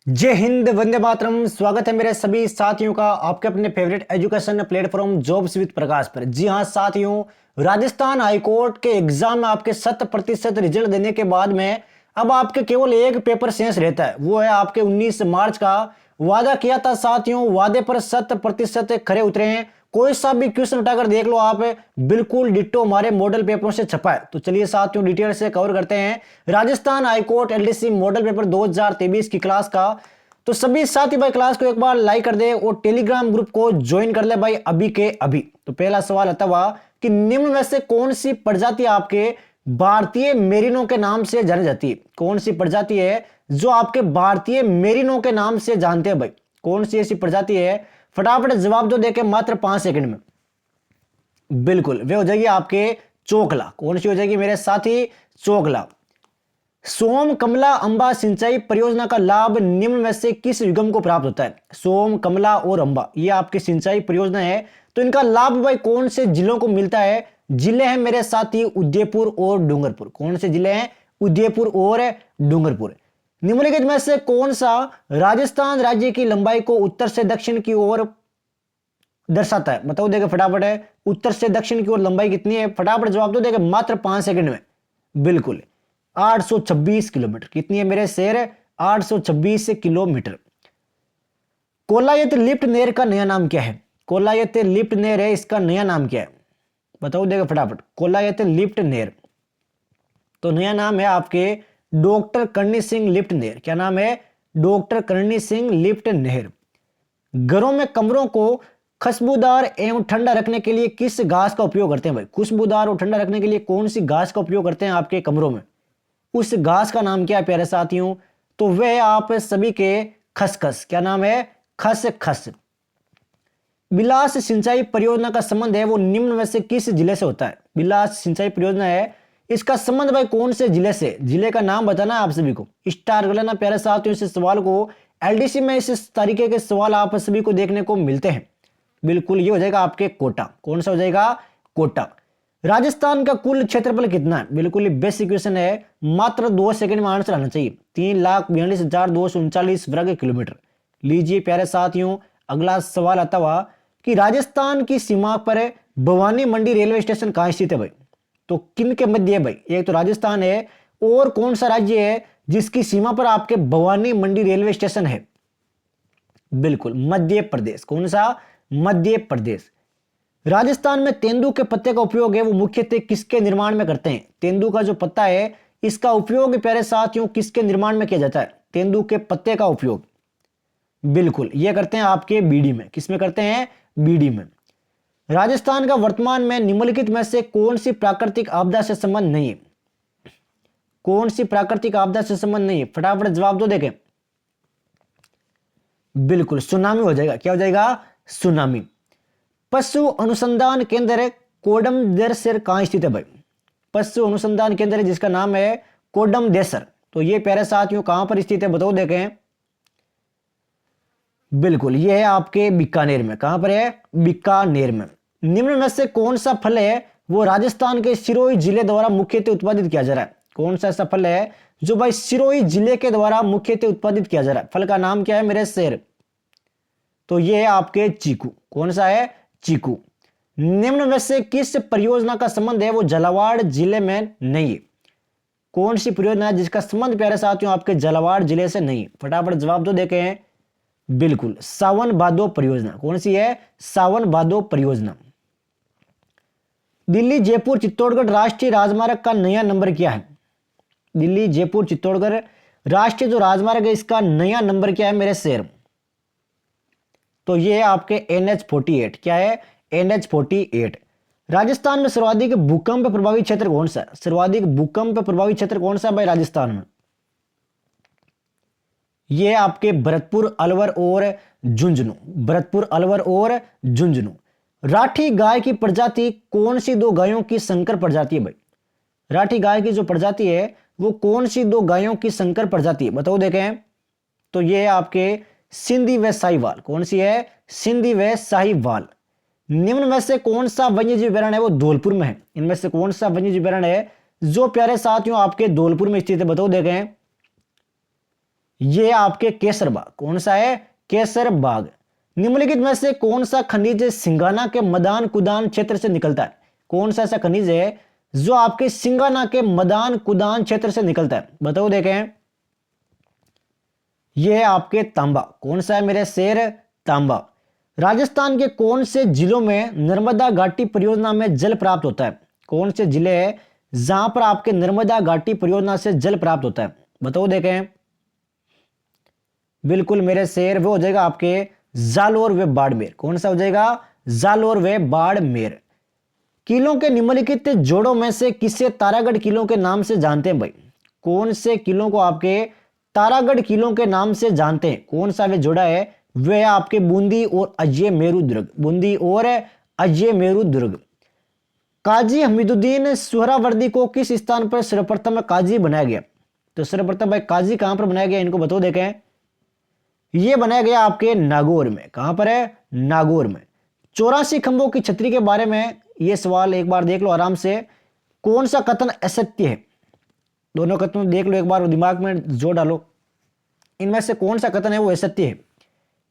जय हिंद, वंदे मातरम। स्वागत है मेरे सभी साथियों का आपके अपने favourite education platform jobs with Prakash पर। जी हां साथियों, राजस्थान हाईकोर्ट के एग्जाम में आपके 100% रिजल्ट देने के बाद में अब आपके केवल एक पेपर शेष रहता है, वो है आपके 19 मार्च का। वादा किया था साथियों, वादे पर 100% खरे उतरे हैं। कोई सा भी क्वेश्चन उठाकर देख लो आप, बिल्कुल डिट्टो हमारे मॉडल पेपरों से छपा है। तो चलिए साथियों डिटेल से कवर करते हैं Rajasthan high court LDC model paper 2023 की क्लास का। तो सभी साथी भाई क्लास को एक बार लाइक कर दे और टेलीग्राम ग्रुप को ज्वाइन कर ले भाई अभी के अभी। तो पहला सवाल आता हुआ कि निम्न में से कौन सी प्रजाति आपके भारतीय मेरिनो के नाम से जानी जाती है? कौन सी प्रजाति है जो आपके भारतीय मेरिनो के नाम से जानते हैं भाई? कौन सी ऐसी प्रजाति है? फटाफट जवाब दो देके मात्र 5 सेकंड में। बिल्कुल वे हो जाएगी आपके चोकला। कौन सी हो जाएगी मेरे साथी? चोकला। सोम कमला अंबा सिंचाई परियोजना का लाभ निम्न में से किस युगम को प्राप्त होता है? सोम कमला और अंबा ये आपकी सिंचाई परियोजना है, तो इनका लाभ भाई कौन से जिलों को मिलता है? जिले हैं मेरे साथी उदयपुर और डूंगरपुर। कौन से जिले हैं? उदयपुर और डूंगरपुर। निम्नलिखित में से कौन सा राजस्थान राज्य की लंबाई को उत्तर से दक्षिण की ओर दर्शाता है? बताओ देगा फटाफट है। उत्तर से दक्षिण की ओर लंबाई कितनी है? फटाफट जवाब दो देगा मात्र 5 सेकंड में। बिल्कुल 826 किलोमीटर। कितनी है मेरे शेर? 826 किलोमीटर। कोलायत लिफ्ट नेर का नया नाम क्या है? कोलायत लिफ्ट नेर है, इसका नया नाम क्या है? बताओ देगा फटाफट। कोलायत लिफ्ट नेर, तो नया नाम है आपके डॉक्टर करणी सिंह लिफ्ट नेर। क्या नाम है? डॉक्टर करणी सिंह लिफ्ट नेर। घरों में कमरों को खुशबूदार एवं ठंडा रखने के लिए किस घास का उपयोग करते हैं भाई? खुशबूदार और ठंडा रखने के लिए कौन सी घास का उपयोग करते हैं आपके कमरों में? उस घास का नाम क्या है प्यारे साथियों? तो वह आप सभी के खसखस। क्या नाम है? खसखस। बिलास सिंचाई परियोजना का संबंध है वो निम्न में से किस जिले से होता है? बिलास सिंचाई परियोजना है, इसका संबंध भाई कौन से जिले से? जिले का नाम बताना है आप सभी को। स्टार कर लेना प्यारे साथियों इस सवाल को। एलडीसी में इस तरीके के सवाल आप सभी को देखने को मिलते हैं। बिल्कुल ये हो जाएगा आपके कोटा। कौन सा हो जाएगा? कोटा। राजस्थान का कुल क्षेत्रफल कितना है? बिल्कुल बेसिक क्वेश्चन है, मात्र 2 सेकंड में आंसर आना चाहिए। 3,42,239 वर्ग किलोमीटर। लीजिए प्यारे साथियों अगला सवाल आता हुआ कि राजस्थान की सीमा पर भवानी मंडी रेलवे स्टेशन कहां स्थित है भाई? तो किन के मध्य है भाई? एक तो राजस्थान है, और कौन सा राज्य है जिसकी सीमा पर आपके भवानी मंडी रेलवे स्टेशन है? बिल्कुल मध्य प्रदेश। कौन सा? मध्य प्रदेश। राजस्थान में तेंदू के पत्ते का उपयोग है वो मुख्यतः किसके निर्माण में करते हैं? तेंदू का जो पत्ता है इसका उपयोग प्यारे साथियों किसके निर्माण में किया जाता है? तेंदू के पत्ते का उपयोग बिल्कुल ये करते हैं आपके बीड़ी में। किसमें करते हैं? बीड़ी में। राजस्थान का वर्तमान में निम्नलिखित में से कौन सी प्राकृतिक आपदा से संबंध नहीं है? कौन सी प्राकृतिक आपदा से संबंध नहीं है? फटाफट जवाब दो देखें। बिल्कुल सुनामी हो जाएगा। क्या हो जाएगा? सुनामी। पशु अनुसंधान केंद्र कोडम देसर कहां स्थित है भाई? पशु अनुसंधान केंद्र जिसका नाम है कोडम देसर, तो ये प्यारे साथियों कहां पर स्थित है? बताओ देखें। बिल्कुल ये है आपके बीकानेर में। कहां पर है? बीकानेर में। निम्न में से कौन सा फल है वो राजस्थान के सिरोही जिले द्वारा मुख्यतः उत्पादित किया जा रहा है? कौन सा ऐसा फल है जो भाई सिरोही जिले के द्वारा मुख्यतः उत्पादित किया जा रहा है? फल का नाम क्या है मेरे शेर? तो ये है आपके चीकू। कौन सा है? चीकू। निम्न में से किस परियोजना का संबंध है वो झालावाड़ जिले में नहीं है? कौन सी परियोजना है जिसका संबंध प्यारे साथियों आपके झालावाड़ जिले से नहीं? फटाफट जवाब दो देखे हैं। बिल्कुल सावन भादो परियोजना। कौन सी है? सावन भादो परियोजना। दिल्ली जयपुर चित्तौड़गढ़ राष्ट्रीय राजमार्ग का नया नंबर क्या है? दिल्ली जयपुर चित्तौड़गढ़ राष्ट्रीय जो राजमार्ग है इसका नया नंबर क्या है मेरे शेर? तो ये है आपके NH48। क्या है? NH48। राजस्थान में सर्वाधिक भूकंप प्रभावित क्षेत्र कौन सा है? सर्वाधिक भूकंप प्रभावित क्षेत्र कौन सा है भाई राजस्थान में? ये आपके भरतपुर अलवर और झुंझुनू। भरतपुर अलवर और झुंझुनू। राठी गाय की प्रजाति कौन सी दो गायों की संकर प्रजाति है भाई? राठी गाय की जो प्रजाति है वो कौन सी दो गायों की संकर प्रजाति है? बताओ देखें। तो ये है आपके सिंधी व साहिवाल। कौन सी है? सिंधी व साहिवाल। निम्न में से कौन सा वन्यजीव अभयारण्य है वो धौलपुर में है? इनमें से कौन सा वन्यजीव अभयारण्य है जो प्यारे साथियों आपके धौलपुर में स्थित है? बताओ देखें। ये आपके केसर बाग, कौन सा है, केसर बाग। निम्नलिखित में से कौन सा खनिज सिंगाना के मदान कुदान क्षेत्र से निकलता है, कौन सा ऐसा खनिज है जो आपके सिंगाना के मदान कुदान क्षेत्र से निकलता है, बताओ देखें। यह है आपके तांबा, कौन सा है मेरे शेर, तांबा। राजस्थान के कौन से जिलों में नर्मदा घाटी परियोजना में जल प्राप्त होता है, कौन से जिले हैं जहां पर आपके नर्मदा घाटी परियोजना से जल प्राप्त होता है, बताओ देखें। बिल्कुल मेरे शेर, वो हो जाएगा आपके जालोर व बाड़मेर, कौन सा हो जाएगा, जालोर व बाड़मेर। किलों के निम्नलिखित जोड़ों में से किसे तारागढ़ किलों के नाम से जानते हैं भाई, कौन से किलों को आपके तारागढ़ किलों के नाम से जानते हैं, कौन सा वे जोड़ा है, वह आपके बूंदी और अजयमेरु दुर्ग, बूंदी और अजयमेरु दुर्ग। काजी हमीदुद्दीन सुहरावर्दी को किस स्थान पर सर्वप्रथम काजी बनाया गया, तो सर्वप्रथम भाई काजी कहां पर बनाया गया, इनको बताओ देखें। यह बनाया गया आपके नागौर में, कहां पर है, नागौर में। 84 खंभों की छतरी के बारे में यह सवाल एक बार देख लो आराम से, कौन सा कथन असत्य है, दोनों कथन देख लो एक बार, दिमाग में जोड़ डालो, इनमें से कौन सा कथन है वो असत्य है।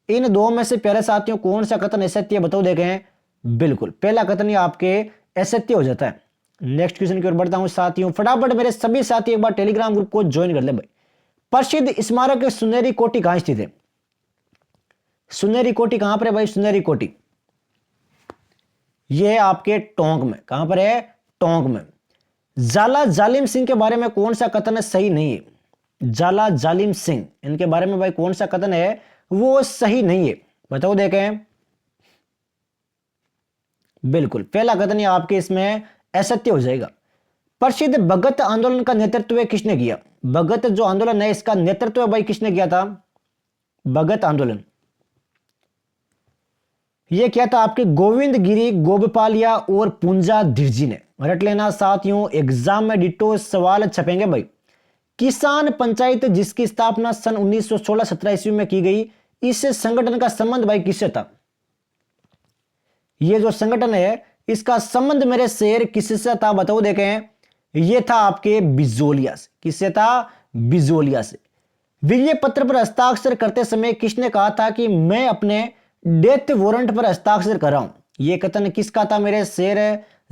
इन दो में से प्यारे साथियों कौन सा कथन असत्य है, बताओ देखें। बिल्कुल पहला कथन ये आपके असत्य हो जाता है। नेक्स्ट क्वेश्चन की ओर बढ़ता हूं साथियों, फटाफट मेरे सभी साथी एक बार टेलीग्राम ग्रुप को ज्वाइन कर ले भाई। प्रसिद्ध स्मारक सुनहरी कोठी कहां स्थित है, सुनहरी कोठी कहां पर है भाई, सुनहरी कोठी यह आपके टोंक में, कहां पर है, टोंक में। जाला जालिम सिंह के बारे में कौन सा कथन सही नहीं है, जाला जालिम सिंह, इनके बारे में भाई कौन सा कथन है वो सही नहीं है, बताओ देखें। बिल्कुल पहला कथन ये आपके इसमें असत्य हो जाएगा। प्रसिद्ध भगत आंदोलन का नेतृत्व किसने किया, भगत जो आंदोलन है इसका नेतृत्व भाई किसने किया था, भगत आंदोलन यह क्या था आपके गोविंद गिरी गोपालिया और पुंजा धीरजी ने। रट लेना साथियों, एग्जाम में डिटो सवाल छपेंगे भाई। किसान पंचायत जिसकी स्थापना सन 1916-17 ईस्वी में की गई, इस संगठन का संबंध भाई किससे था, यह जो संगठन है इसका संबंध मेरे शेर किससे था, बताओ देखें। यह था आपके बिजोलिया से, किससे था, बिजोलिया से। विजय पत्र पर हस्ताक्षर करते समय किसने कहा था कि मैं अपने डेथ वारंट पर हस्ताक्षर कर रहा हूं, यह कथन किसका था मेरे शेर,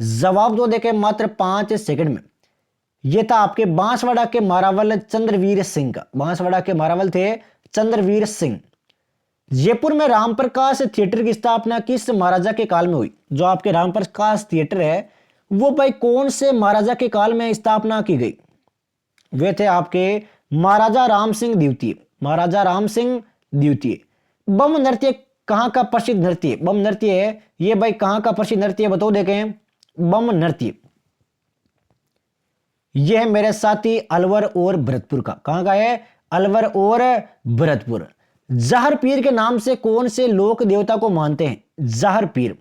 जवाब दो देखें मात्र 5 सेकंड में। यह था आपके बांसवाड़ा के मारावल चंद्रवीर सिंह का, बांसवाड़ा के मारावल थे चंद्रवीर सिंह। जयपुर में रामप्रकाश थिएटर की स्थापना किस महाराजा के काल में हुई, जो आपके रामप्रकाश थिएटर है वो भाई कौन से महाराजा के काल में स्थापना की गई, वे थे आपके महाराजा राम सिंह द्वितीय, महाराजा राम सिंह द्वितीय। बम नृत्य कहां का प्रसिद्ध नृत्य है, बम नृत्य है ये भाई कहां का प्रसिद्ध नृत्य है, बताओ देखें। बम नृत्य यह है मेरे साथी अलवर और भरतपुर का, कहां का है, अलवर और भरतपुर। जहर पीर के नाम से कौन से लोक देवता को मानते हैं, जहर पीर,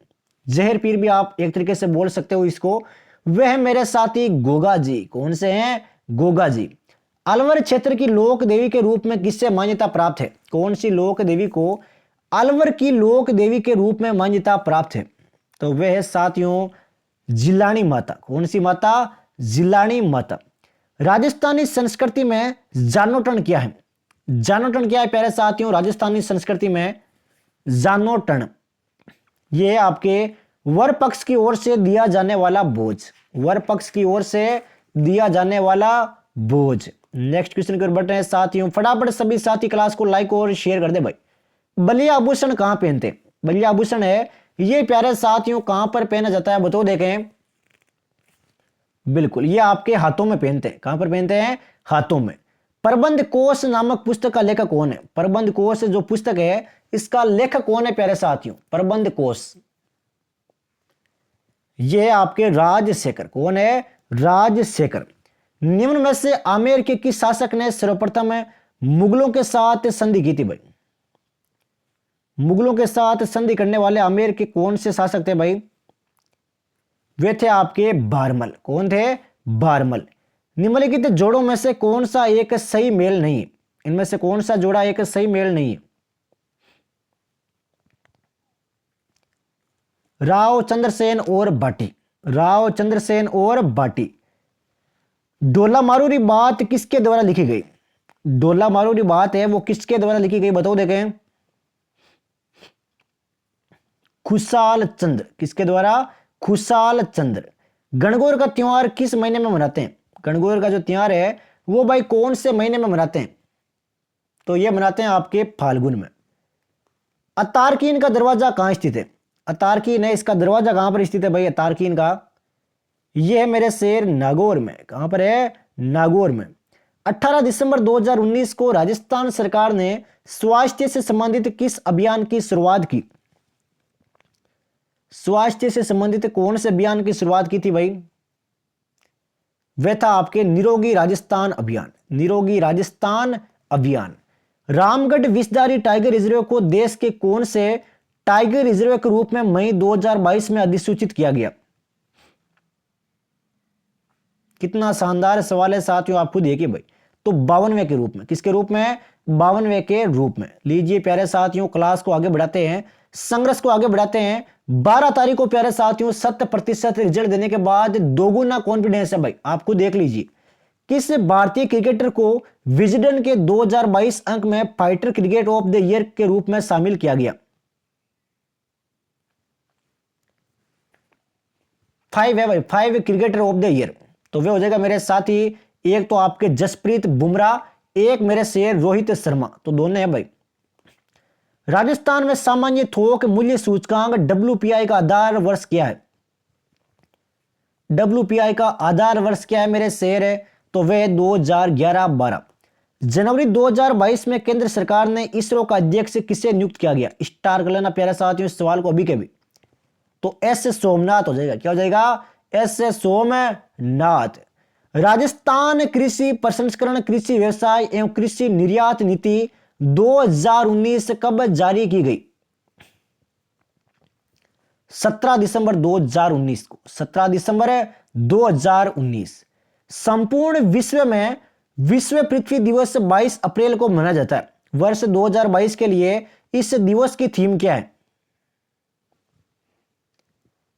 जहर पीर भी आप एक तरीके से बोल सकते हो इसको, वह है मेरे साथी गोगा जी, कौन से हैं, गोगा जी। अलवर क्षेत्र की लोक देवी के रूप में किससे मान्यता प्राप्त है, कौन सी लोक देवी को अलवर की लोक देवी के रूप में मान्यता प्राप्त है, तो वह है साथियों जिलानी माता, कौन सी माता, जिलानी माता। राजस्थानी संस्कृति में जानोटन क्या है, जानोटन क्या है प्यारे साथियों, राजस्थानी संस्कृति में जानोटन यह आपके वर पक्ष की ओर से दिया जाने वाला बोझ, वर पक्ष की ओर से दिया जाने वाला बोझ। नेक्स्ट क्वेश्चन की ओर बढ़ते हैं साथियों, फटाफट सभी साथी क्लास को लाइक और शेयर कर दे भाई। बलिया आभूषण कहां पहनते, बलिया आभूषण है ये प्यारे साथियों कहां पर पहना जाता है, बताओ देखें। बिल्कुल ये आपके हाथों में पहनते हैं, कहां पर पहनते हैं, हाथों में। प्रबंध कोश नामक पुस्तक का लेखक कौन है, प्रबंध कोश जो पुस्तक है इसका लेखक कौन है प्यारे साथियों, प्रबंध कोश ये आपके राजशेखर, कौन है, राजशेखर। निम्न में से आमेर के किस शासक ने सर्वप्रथम मुगलों के साथ संधि की थी भाई, मुगलों के साथ संधि करने वाले आमेर के कौन से शासक थे भाई, वे थे आपके बारमल, कौन थे, बारमल। निम्नलिखित जोड़ों में से कौन सा एक सही मेल नहीं है, इनमें से कौन सा जोड़ा एक सही मेल नहीं है, राव चंद्रसेन और बाटी, राव चंद्रसेन और बाटी। डोला मारूरी बात किसके द्वारा लिखी गई, डोला मारो की बात है वो किसके द्वारा लिखी गई बताओ देखें। खुशाल चंद्र, किसके द्वारा? खुशाल चंद्र। गणगौर का त्योहार किस महीने में मनाते हैं? गणगौर का जो त्योहार है वो भाई कौन से महीने में मनाते हैं? तो ये मनाते हैं आपके फाल्गुन में। अतारकीन का दरवाजा कहां स्थित है? अतारकीन है, इसका दरवाजा कहां पर स्थित है भाई अतारकीन का? ये है मेरे शेर नागौर में। कहां पर है? नागौर में। 18 दिसंबर 2019 को राजस्थान सरकार ने स्वास्थ्य से संबंधित किस अभियान की शुरुआत की? स्वास्थ्य से संबंधित कौन से अभियान की शुरुआत की थी भाई? वह था आपके निरोगी राजस्थान अभियान। निरोगी राजस्थान अभियान। रामगढ़ विषधारी टाइगर रिजर्व को देश के कौन से टाइगर रिजर्व के रूप में मई 2022 में अधिसूचित किया गया? कितना शानदार सवाल है साथियों, आप खुद देखिए भाई। तो 52वें के रूप में। किसके रूप में? 52वें के रूप में। लीजिए प्यारे साथियों, क्लास को आगे बढ़ाते हैं, संघर्ष को आगे बढ़ाते हैं। 12 तारीख को प्यारे साथियों 100% रिजल्ट देने के बाद दोगुना कॉन्फिडेंस है भाई, आपको देख लीजिए। किस भारतीय क्रिकेटर को विजडन के 2022 अंक में fighter cricket of the year के रूप में शामिल किया गया? 5 है भाई, 5 क्रिकेटर ऑफ द ईयर। तो वे हो जाएगा मेरे साथी, एक तो आपके जसप्रीत बुमराह, एक मेरे शेर रोहित शर्मा। तो दोनों है भाई। राजस्थान में सामान्य थोक मूल्य सूचकांक WPI का आधार वर्ष क्या है? WPI का आधार वर्ष क्या है मेरे शेर है? तो वह 2011-12। जनवरी 2022 में केंद्र सरकार ने इसरो का अध्यक्ष किसे नियुक्त किया गया? स्टार कर लेना प्यारे साथियों इस सवाल को अभी के भी। तो एस सोमनाथ हो जाएगा। क्या हो जाएगा? एस सोमनाथ। राजस्थान कृषि प्रसंस्करण, कृषि व्यवसाय एवं कृषि निर्यात नीति 2019 कब जारी की गई? 17 दिसंबर 2019 को। 17 दिसंबर 2019। संपूर्ण विश्व में विश्व पृथ्वी दिवस 22 अप्रैल को मनाया जाता है। वर्ष 2022 के लिए इस दिवस की थीम क्या है?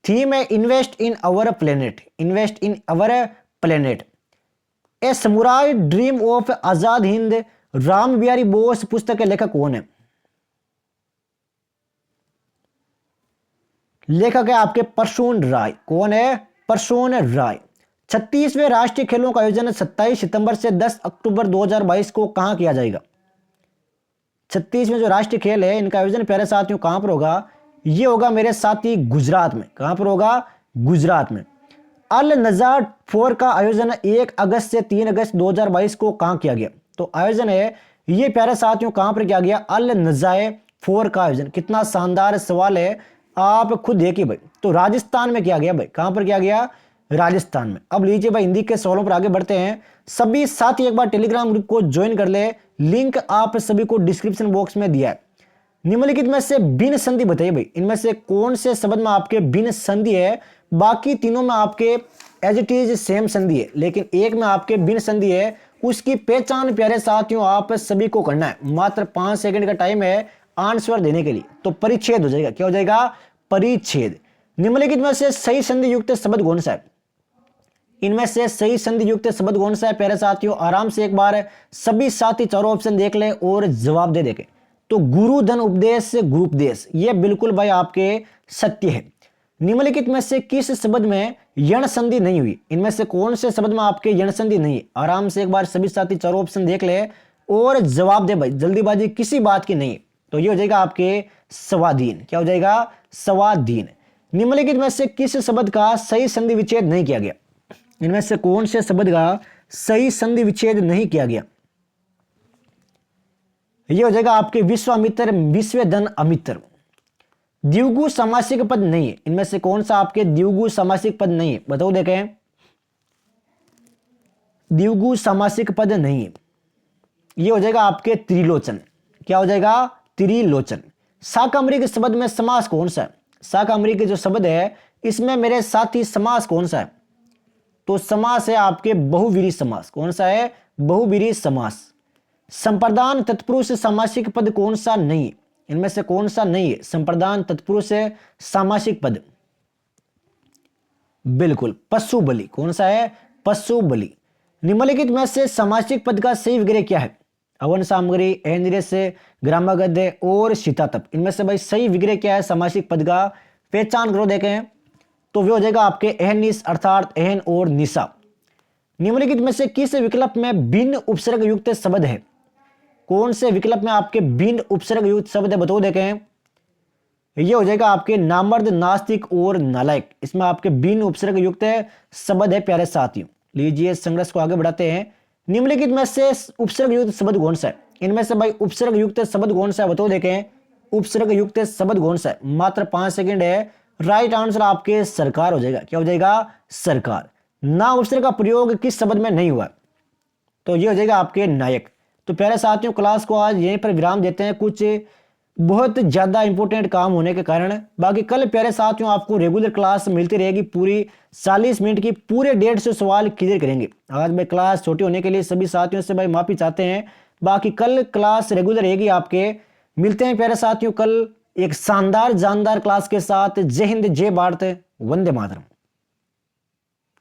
थीम है invest in our planet. Invest in our planet. A samurai dream of Azad Hind Ram Bihari Bose पुस्तक के लेखक कौन है? लेखक है आपके परशुन राय। कौन है? परशुन राय। 36वें राष्ट्रीय खेलों का आयोजन 27 सितंबर से 10 अक्टूबर 2022 को कहां किया जाएगा? 36वें जो राष्ट्रीय खेल है इनका आयोजन प्यारे साथियों कहां पर होगा? ये होगा मेरे साथी गुजरात में। कहां पर होगा? गुजरात में। अल नज़ार 4 का आयोजन 1 अगस्त से 3 अगस्त 2022 को कहां किया गया? तो आयोजन है ये प्यारे साथियों कहां पर किया गया? अल नज़ार 4 का आयोजन। कितना शानदार सवाल है, आप खुद देखिए भाई। तो राजस्थान में किया गया भाई। कहां पर किया गया? राजस्थान में। अब लीजिए भाई हिंदी के सवालों पर आगे बढ़ते हैं। सभी साथी एक बार टेलीग्राम ग्रुप को ज्वाइन कर ले, लिंक आप सभी को डिस्क्रिप्शन बॉक्स में दिया है। निम्नलिखित में से भिन्न संधि बताइए भाई, इनमें से कौन से शब्द में आपके भिन्न संधि है? बाकी तीनों में आपके एज इट इज सेम संधि है, लेकिन एक में आपके भिन्न संधि है। उसकी पहचान प्यारे साथियों आप सभी को करना है। मात्र 5 सेकंड का टाइम है आंसर देने के लिए। तो परिच्छेद हो जाएगा। क्या हो जाएगा? परिच्छेद। निम्नलिखित में से सही संधि युक्त शब्द कौन सा है? इनमें से सही संधि युक्त शब्द कौन सा है प्यारे साथियों? आराम से एक बार सभी साथी चारों ऑप्शन देख ले और जवाब दे देंगे। तो गुरु धन उपदेश गुरुपदेश, ये बिल्कुल भाई आपके सत्य है। निम्नलिखित में से किस शब्द में यण संधि नहीं हुई? इनमें से कौन से शब्द में आपके यण संधि नहीं है? आराम से एक बार सभी साथी चारों ऑप्शन देख ले और जवाब दे भाई, जल्दीबाजी किसी बात की नहीं। तो ये हो जाएगा आपके स्वाधीन। क्या हो जाएगा? स्वाधीन। निम्नलिखित में से किस शब्द का सही संधि विच्छेद नहीं किया गया? इनमें से कौन से शब्द का सही संधि विच्छेद नहीं किया गया? यह हो जाएगा आपके विश्वामित्र, विश्वधन, अमित्र। द्विगु समासिक पद नहीं है। इनमें से कौन सा आपके द्विगु समासिक पद नहीं है? बताओ देखें। द्विगु समासिक पद नहीं है। यह हो जाएगा आपके त्रिलोचन। क्या हो जाएगा? त्रिलोचन। शाकंभरी शब्द में समास कौन सा है? शाकंभरी के जो शब्द है इसमें मेरे साथी समास कौन सा है? तो समास है आपके बहुवीरी समास। कौन सा है? बहुवीरी समास। संप्रदान तत्पुरुष सामासिक पद कौन सा नहीं है? इनमें से कौन सा नहीं है संप्रदान तत्पुरुष सामासिक पद? बिल्कुल पशु बलि। कौन सा है? पशु बलि। निम्नलिखित में से सामासिक पद का सही विग्रह क्या है? हवन सामग्री, एहनिरस, ग्रामगद्य और शीतातप। इनमें से भाई सही विग्रह क्या है समासिक पद का, पहचान करो। देखें तो वे हो जाएगा आपके एहनिस अर्थात एहन और निशा। निम्नलिखित में से किस विकल्प में भिन्न उपसर्ग युक्त शब्द है? कौन से विकल्प में आपके भिन्न उपसर्ग युक्त शब्द है बताओ। देखें ये हो जाएगा आपके नामर्द, नास्तिक और नालायक। इसमें आपके भिन्न उपसर्ग युक्त शब्द है प्यारे साथियों। लीजिए संघर्ष को आगे बढ़ाते हैं। निम्नलिखित में से उपसर्ग युक्त शब्द कौन सा है? इनमें से भाई उपसर्ग युक्त शब्द कौन सा है बताओ। देखें उपसर्ग युक्त शब्द कौन सा है? मात्र 5 सेकंड है। राइट आंसर आपके सरकार हो जाएगा। क्या हो जाएगा? सरकार। ना उपसर्ग का प्रयोग किस शब्द में नहीं हुआ? तो ये हो जाएगा आपके नायक। तो प्यारे साथियों क्लास को आज यहीं पर विराम देते हैं, कुछ बहुत ज्यादा इंपॉर्टेंट काम होने के कारण। बाकी कल प्यारे साथियों आपको रेगुलर क्लास मिलती रहेगी, पूरी 40 मिनट की, पूरे 150 सवाल क्लियर करेंगे। आज मैं क्लास छोटी होने के लिए सभी साथियों से भाई माफी चाहते हैं। बाकी कल क्लास रेगुलर रहेगी आपके। मिलते हैं प्यारे साथियों कल एक शानदार जानदार क्लास के साथ। जय हिंद, जय भारत, वंदे मातरम।